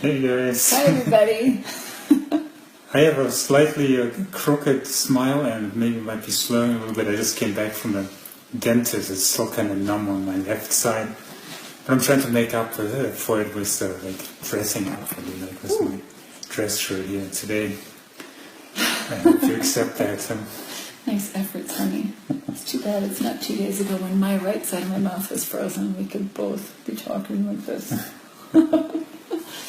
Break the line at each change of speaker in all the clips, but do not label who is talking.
Hey guys.
Hi everybody.
I have a slightly crooked smile and maybe might be slurring a little bit. I just came back from the dentist. It's still kind of numb on my left side. But I'm trying to make up for it with dressing up, with my dress shirt here today. I hope you accept that.
Nice efforts, honey. It's too bad it's not 2 days ago when my right side of my mouth was frozen. We could both be talking like this.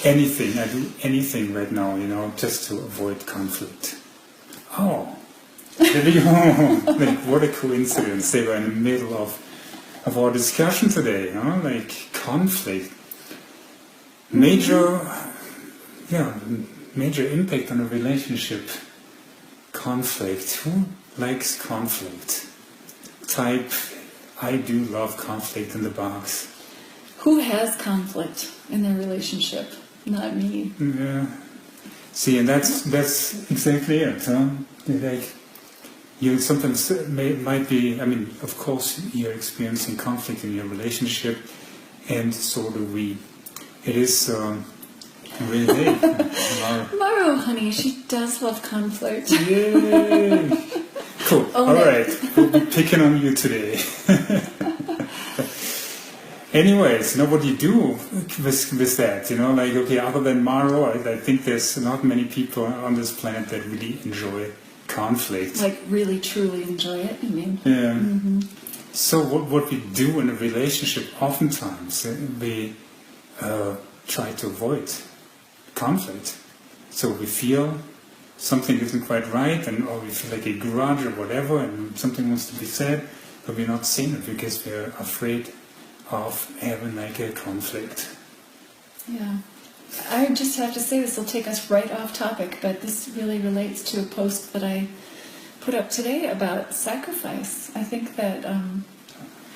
Anything, I do anything right now, just to avoid conflict. Oh, there you go. Like, what a coincidence. They were in the middle of our discussion today, like conflict. Major impact on a relationship. Conflict. Who likes conflict? Type, I do love conflict in the box.
Who has conflict in their relationship? Not me.
Yeah. See, and that's exactly it. Like, you sometimes might be. I mean, of course, you're experiencing conflict in your relationship, and so do we. It is really.
Maro, honey, she does love conflict.
Yay! Cool. All right, we'll be picking on you today. Anyways, what do you do with that? Like, okay, other than Maro, I think there's not many people on this planet that really enjoy conflict.
Like, really, truly enjoy it, I mean.
Yeah. Mm-hmm. So what we do in a relationship, oftentimes, we try to avoid conflict. So we feel something isn't quite right, or we feel like a grudge or whatever, and something wants to be said, but we're not saying it because we're afraid of having like a conflict.
Yeah. I just have to say, this will take us right off topic, but this really relates to a post that I put up today about sacrifice. I think that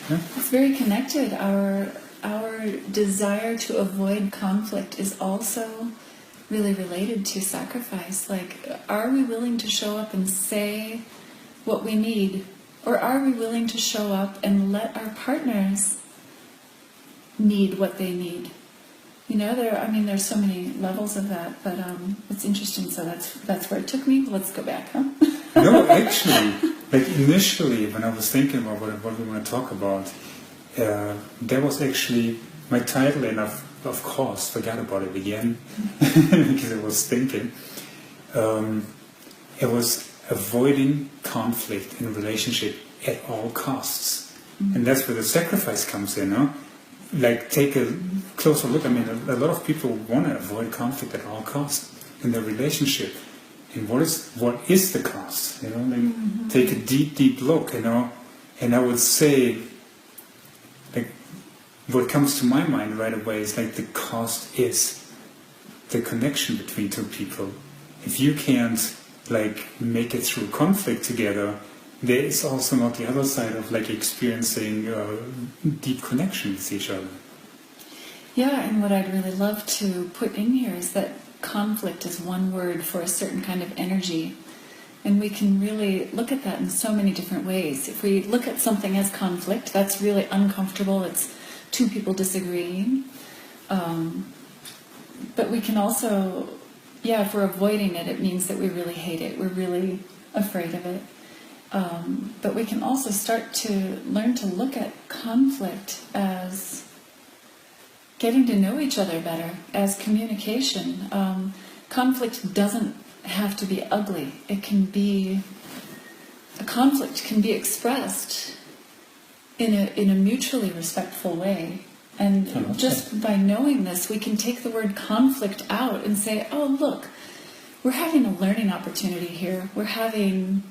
it's very connected. Our desire to avoid conflict is also really related to sacrifice. Like, are we willing to show up and say what we need? Or are we willing to show up and let our partners need what they need? There's so many levels of that, but it's interesting. So that's where it took me. Let's go back, huh?
No, actually, like initially when I was thinking about what we want to talk about, that was actually my title, and of course forgot about it again because I was thinking. It was avoiding conflict in a relationship at all costs, and that's where the sacrifice comes in, huh? Like, take a closer look. I mean, a lot of people want to avoid conflict at all costs in their relationship. And what is the cost? Take a deep look, And I would say, like, what comes to my mind right away is like the cost is the connection between two people. If you can't make it through conflict together, there is also not the other side of experiencing deep connection with each other.
Yeah, and what I'd really love to put in here is that conflict is one word for a certain kind of energy. And we can really look at that in so many different ways. If we look at something as conflict, that's really uncomfortable. It's two people disagreeing. But we can also, if we're avoiding it, it means that we really hate it. We're really afraid of it. But we can also start to learn to look at conflict as getting to know each other better, as communication. Conflict doesn't have to be ugly. A conflict can be expressed in a mutually respectful way. And just by knowing this, we can take the word conflict out and say, oh, look, we're having a learning opportunity here. We're having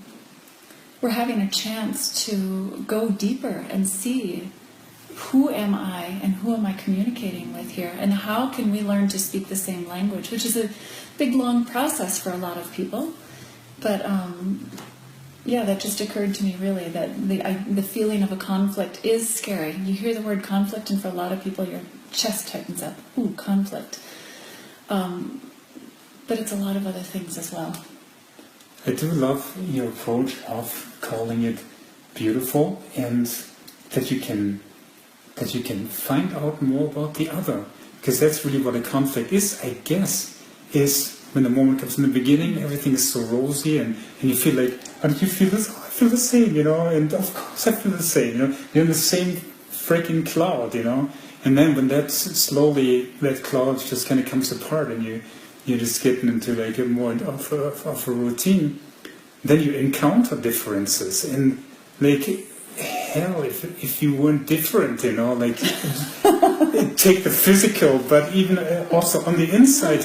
a chance to go deeper and see who am I and who am I communicating with here, and how can we learn to speak the same language, which is a big, long process for a lot of people. But that just occurred to me really, that the feeling of a conflict is scary. You hear the word conflict, and for a lot of people your chest tightens up. Ooh, conflict. But it's a lot of other things as well.
I do love your approach of calling it beautiful, and that you can find out more about the other. Because that's really what a conflict is, I guess, is when the moment comes in the beginning, everything is so rosy, and you feel like, oh, do you feel this? Oh, I feel the same, and of course I feel the same, you're in the same freaking cloud, and then when that cloud just kind of comes apart, and you're just getting into like a more of a routine, then you encounter differences, and like, hell, if you weren't different, take the physical, but even also on the inside,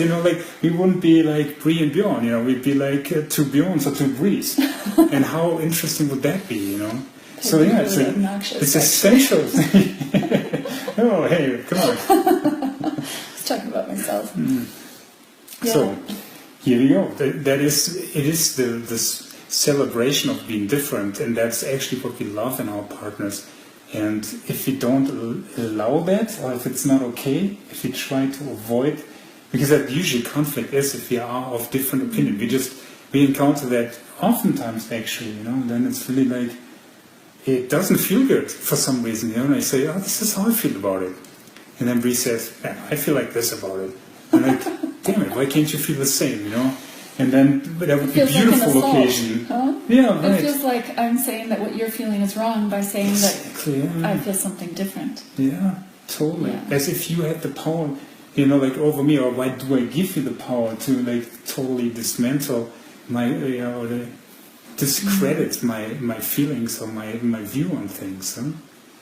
we wouldn't be like Brie and Bjorn, we'd be like two Bjorns or two Bries. And how interesting would that be, So yeah, it's essential. Oh, hey, come on.
I was talking about myself. Yeah.
So here we go. It is this celebration of being different, and that's actually what we love in our partners. And if we don't allow that, or if it's not okay, if we try to avoid, because that usually conflict is if we are of different opinion. We encounter that oftentimes actually, then it's really like, it doesn't feel good for some reason, and I say, oh, this is how I feel about it. And then Brie says, I feel like this about it. And I'm like, damn it, why can't you feel the same, And then that would be a beautiful occasion.
Huh?
Yeah, right.
It feels like I'm saying that what you're feeling is wrong by saying that I feel something different.
Yeah, totally.
Yeah.
As if you had the power, like over me, or why do I give you the power to like totally dismantle my, discredit my feelings or my view on things. Huh?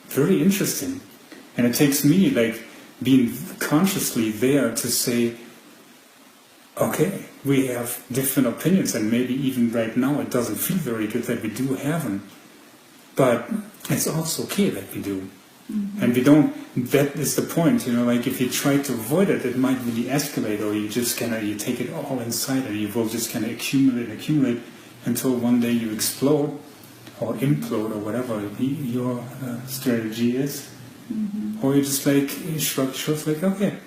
Very interesting. And it takes me like being consciously there to say, okay, we have different opinions, and maybe even right now it doesn't feel very good that we do have them. But it's also okay that we do. Mm-hmm. And we don't, that is the point, like if you try to avoid it, it might really escalate, or you just you take it all inside, and you will just accumulate until one day you explode or implode or whatever your strategy is. Mm-hmm. Or you just you shrug your shoulders like, okay,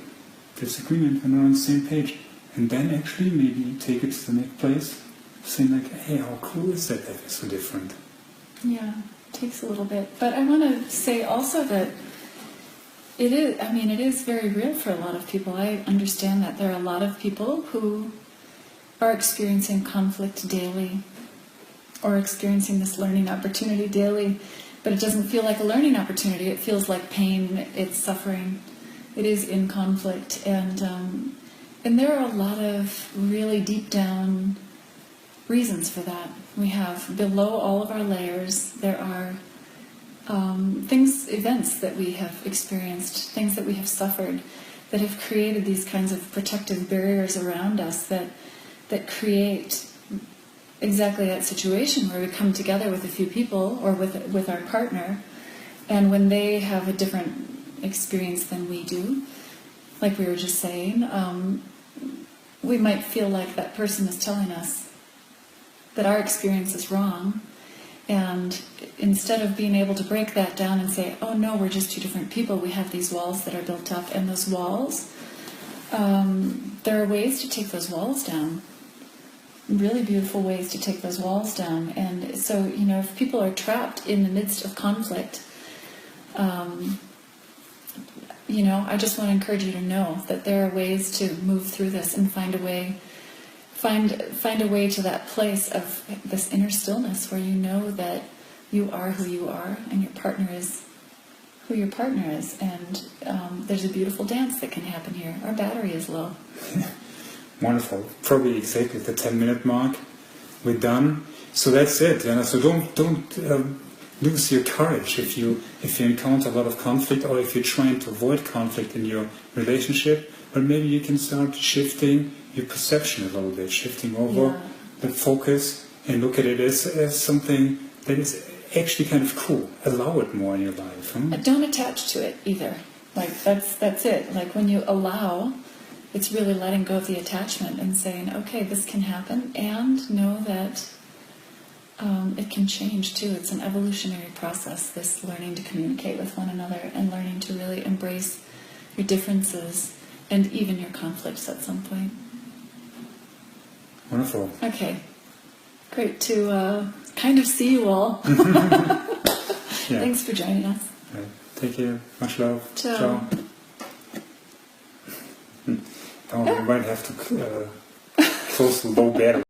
disagreement, we're not on the same page. And then actually maybe take it to the next place, saying like, hey, how cool is that we're so different?
Yeah, it takes a little bit. But I want to say also that it is very real for a lot of people. I understand that there are a lot of people who are experiencing conflict daily or experiencing this learning opportunity daily, but it doesn't feel like a learning opportunity. It feels like pain, it's suffering, it is in conflict, and there are a lot of really deep down reasons for that. We have below all of our layers, there are events that we have experienced, things that we have suffered that have created these kinds of protective barriers around us that create exactly that situation where we come together with a few people or with our partner, and when they have a different experience than we do, like we were just saying, we might feel like that person is telling us that our experience is wrong, and instead of being able to break that down and say, oh no, we're just two different people, we have these walls that are built up, and those walls, there are ways to take those walls down. Really beautiful ways to take those walls down. And so, if people are trapped in the midst of conflict, I just want to encourage you to know that there are ways to move through this and find a way to that place of this inner stillness where you know that you are who you are and your partner is who your partner is. And there's a beautiful dance that can happen here. Our battery is low.
Wonderful. Probably exactly the 10-minute mark. We're done. So that's it. So don't lose your courage if you encounter a lot of conflict, or if you're trying to avoid conflict in your relationship. But maybe you can start shifting your perception a little bit, shifting over the focus, and look at it as something that is actually kind of cool. Allow it more in your life.
Don't attach to it either. Like that's it. Like when you allow, it's really letting go of the attachment and saying, okay, this can happen, and know that it can change too. It's an evolutionary process, this learning to communicate with one another and learning to really embrace your differences and even your conflicts at some point.
Wonderful.
Okay. Great to kind of see you all. Thanks for joining us.
Right. Take care. Much love.
Ciao.
Ciao. Oh, we might have to close the low battery.